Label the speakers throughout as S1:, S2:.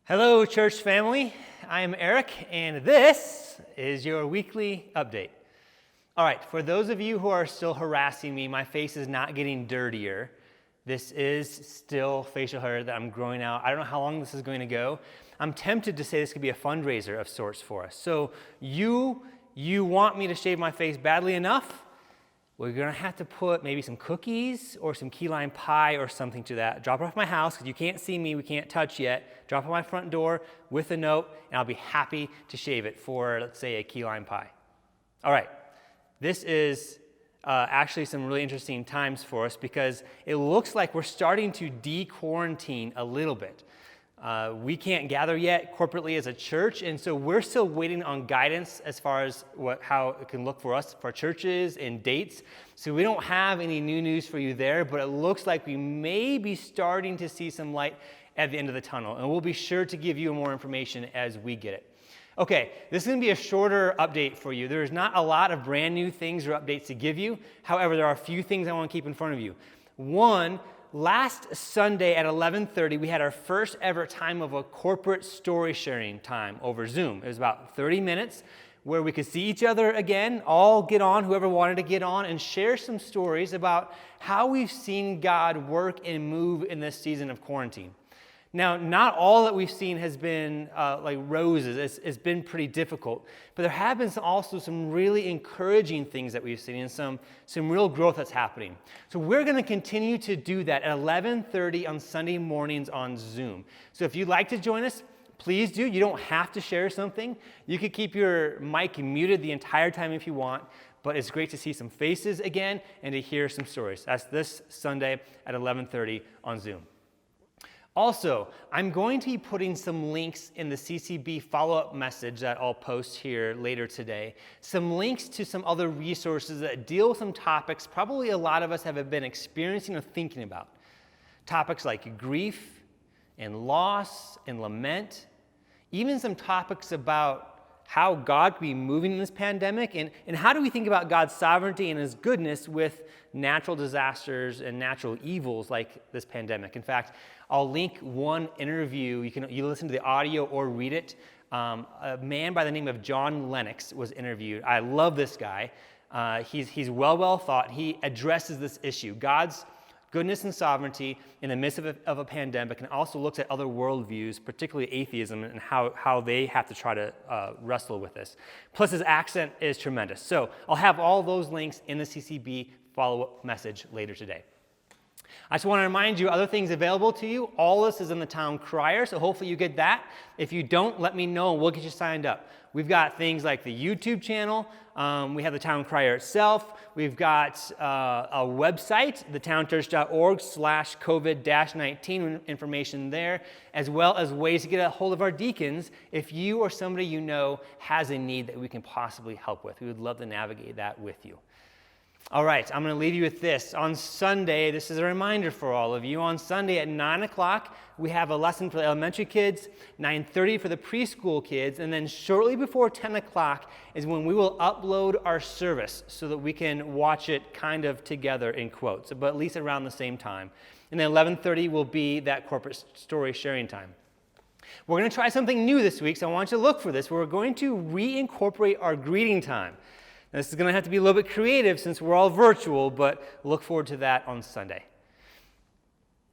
S1: Hello, church family. I am Eric, and this is your weekly update. All right, for those of you who are still harassing me, my face is not getting dirtier. This is still facial hair that I'm growing out. I don't know how long this is going to go. I'm tempted to say this could be a fundraiser of sorts for us. So you want me to shave my face badly enough? We're gonna have to put maybe some cookies or some key lime pie or something to that. Drop it off my house, because you can't see me, we can't touch yet. Drop it on my front door with a note, and I'll be happy to shave it for, let's say, a key lime pie. All right, this is actually some really interesting times for us, because it looks like we're starting to de-quarantine a little bit. We can't gather yet corporately as a church, and so we're still waiting on guidance as far as how it can look for us, for churches and dates. So we don't have any new news for you there, but it looks like we may be starting to see some light at the end of the tunnel, and we'll be sure to give you more information as we get it. Okay, this is going to be a shorter update for you. There's not a lot of brand new things or updates to give you. However, there are a few things I want to keep in front of you. One, last Sunday at 11:30, we had our first ever time of a corporate story sharing time over Zoom. It was about 30 minutes where we could see each other again, all get on, whoever wanted to get on, and share some stories about how we've seen God work and move in this season of quarantine. Now, not all that we've seen has been like roses. It's been pretty difficult. But there have been also some really encouraging things that we've seen and some real growth that's happening. So we're going to continue to do that at 11:30 on Sunday mornings on Zoom. So if you'd like to join us, please do. You don't have to share something. You could keep your mic muted the entire time if you want. But it's great to see some faces again and to hear some stories. That's this Sunday at 11:30 on Zoom. Also, I'm going to be putting some links in the CCB follow-up message that I'll post here later today. Some links to some other resources that deal with some topics probably a lot of us have been experiencing or thinking about. Topics like grief and loss and lament. Even some topics about how God could be moving in this pandemic, and how do we think about God's sovereignty and His goodness with natural disasters and natural evils like this pandemic. In fact, I'll link one interview. You listen to the audio or read it. A man by the name of John Lennox was interviewed. I love this guy. He's well thought. He addresses this issue, God's goodness and sovereignty in the midst of a pandemic, and also looks at other worldviews, particularly atheism, and how they have to try to wrestle with this. Plus, his accent is tremendous. So I'll have all those links in the CCB follow-up message later today. I just want to remind you, other things available to you. All this is in the Town Crier, so hopefully you get that. If you don't, let me know, and we'll get you signed up. We've got things like the YouTube channel. We have the Town Crier itself. We've got a website, thetownchurch.org/COVID-19, information there, as well as ways to get a hold of our deacons if you or somebody you know has a need that we can possibly help with. We would love to navigate that with you. All right, I'm going to leave you with this. On Sunday, this is a reminder for all of you. On Sunday at 9 o'clock, we have a lesson for the elementary kids, 9:30 for the preschool kids, and then shortly before 10 o'clock is when we will upload our service so that we can watch it kind of together in quotes, but at least around the same time. And then 11:30 will be that corporate story sharing time. We're going to try something new this week, so I want you to look for this. We're going to reincorporate our greeting time. This is going to have to be a little bit creative since we're all virtual, but look forward to that on Sunday.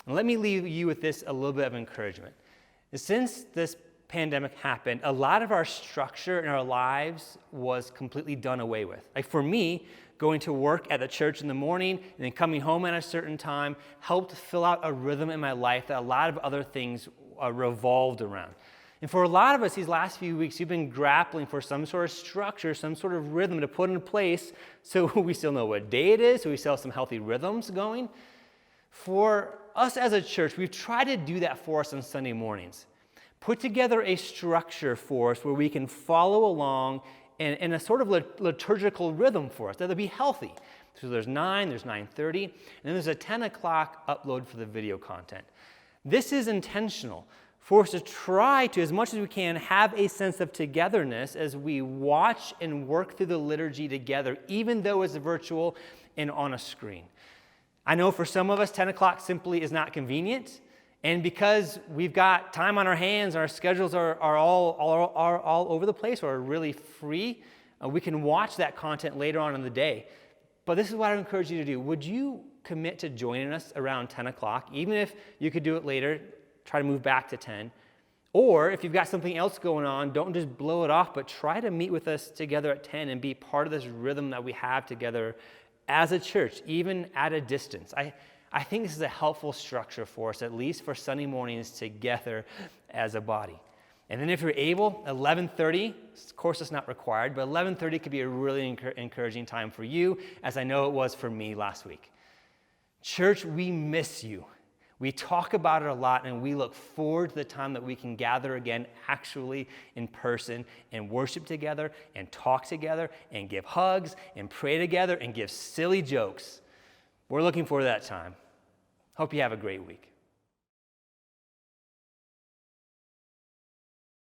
S1: And let me leave you with this, a little bit of encouragement. Since this pandemic happened, a lot of our structure in our lives was completely done away with. Like for me, going to work at the church in the morning and then coming home at a certain time helped fill out a rhythm in my life that a lot of other things revolved around. And for a lot of us, these last few weeks, you've been grappling for some sort of structure, some sort of rhythm to put in place so we still know what day it is, so we still have some healthy rhythms going. For us as a church, we've tried to do that for us on Sunday mornings. Put together a structure for us where we can follow along in a sort of liturgical rhythm for us that'll be healthy. So there's 9, there's 9:30, and then there's a 10 o'clock upload for the video content. This is intentional for us to try to, as much as we can, have a sense of togetherness as we watch and work through the liturgy together, even though it's virtual and on a screen. I know for some of us, 10 o'clock simply is not convenient, And because we've got time on our hands, our schedules are all over the place or are really free, we can watch that content later on in the day. But this is what I would encourage you to do. Would you commit to joining us around 10 o'clock? Even if you could do it later, try to move back to 10. Or if you've got something else going on, don't just blow it off, but try to meet with us together at 10 and be part of this rhythm that we have together as a church, even at a distance. I think this is a helpful structure for us, at least for Sunday mornings together as a body. And then if you're able, 11:30, of course it's not required, but 11:30 could be a really encouraging time for you, as I know it was for me last week. Church, we miss you. We talk about it a lot, and we look forward to the time that we can gather again actually in person and worship together and talk together and give hugs and pray together and give silly jokes. We're looking forward to that time. Hope you have a great week.